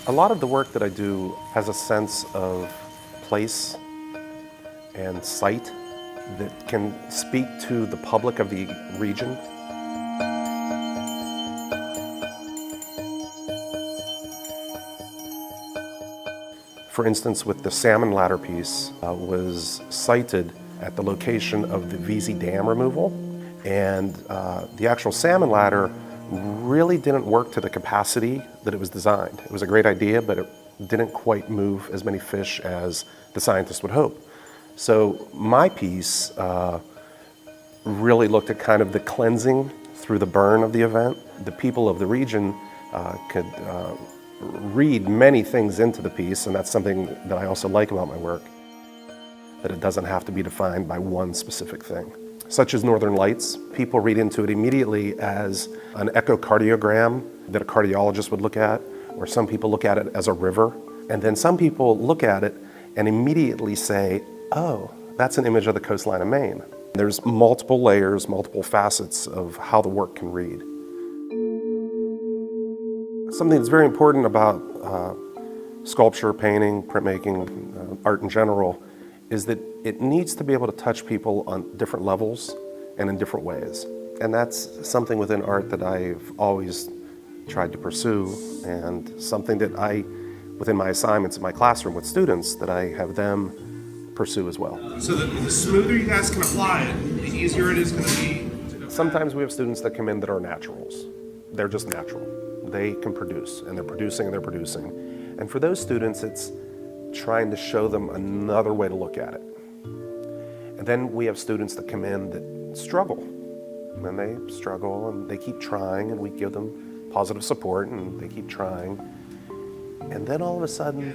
A lot of the work that I do has a sense of place and site that can speak to the public of the region. For instance, with the salmon ladder piece, was sited at the location of the VZ Dam removal, and the actual salmon ladder really didn't work to the capacity that it was designed. It was a great idea, but it didn't quite move as many fish as the scientists would hope. So my piece really looked at kind of the cleansing through the burn of the event. The people of the region could read many things into the piece, and that's something that I also like about my work, that it doesn't have to be defined by one specific thing. Such as Northern Lights, people read into it immediately as an echocardiogram that a cardiologist would look at, or some people look at it as a river, and then some people look at it and immediately say, oh, that's an image of the coastline of Maine. There's multiple layers, multiple facets of how the work can read. Something that's very important about sculpture, painting, printmaking, art in general, is that it needs to be able to touch people on different levels and in different ways. And that's something within art that I've always tried to pursue, and something that I, within my assignments in my classroom with students, that I have them pursue as well. So the smoother you guys can apply it, the easier it is going to be? Sometimes we have students that come in that are naturals. They're just natural. They can produce, and they're producing, and they're producing. And for those students, it's trying to show them another way to look at it. And then we have students that come in that struggle. And they struggle, and they keep trying, and we give them positive support, and they keep trying. And then all of a sudden,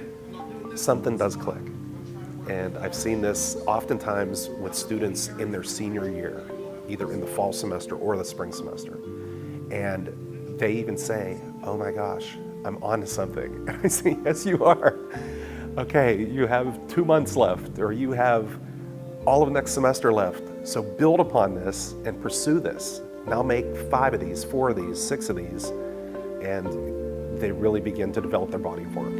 something does click. And I've seen this oftentimes with students in their senior year, either in the fall semester or the spring semester. And they even say, oh my gosh, I'm onto something. And I say, yes, you are. Okay, you have 2 months left, or you have all of next semester left. So build upon this and pursue this. Now make 5 of these, 4 of these, 6 of these, and they really begin to develop their body of work.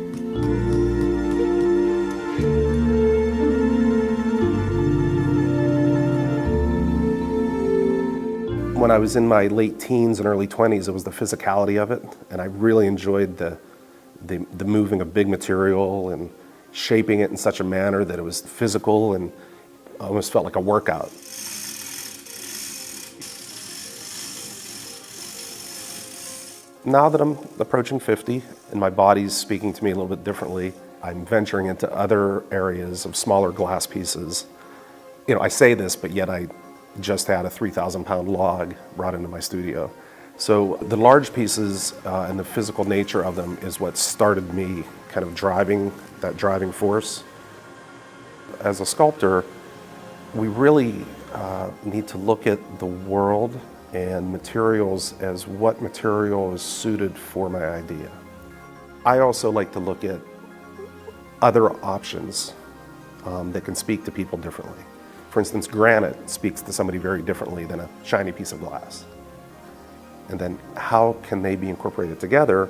When I was in my late teens and early 20s, it was the physicality of it, and I really enjoyed the moving of big material and shaping it in such a manner that it was physical and almost felt like a workout. Now that I'm approaching 50 and my body's speaking to me a little bit differently, I'm venturing into other areas of smaller glass pieces. You know, I say this, but yet I just had a 3,000-pound log brought into my studio. So the large pieces and the physical nature of them is what started me kind of driving force. As a sculptor, we really need to look at the world and materials as what material is suited for my idea. I also like to look at other options that can speak to people differently. For instance, granite speaks to somebody very differently than a shiny piece of glass. And then how can they be incorporated together,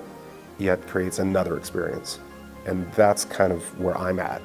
yet creates another experience? And that's kind of where I'm at.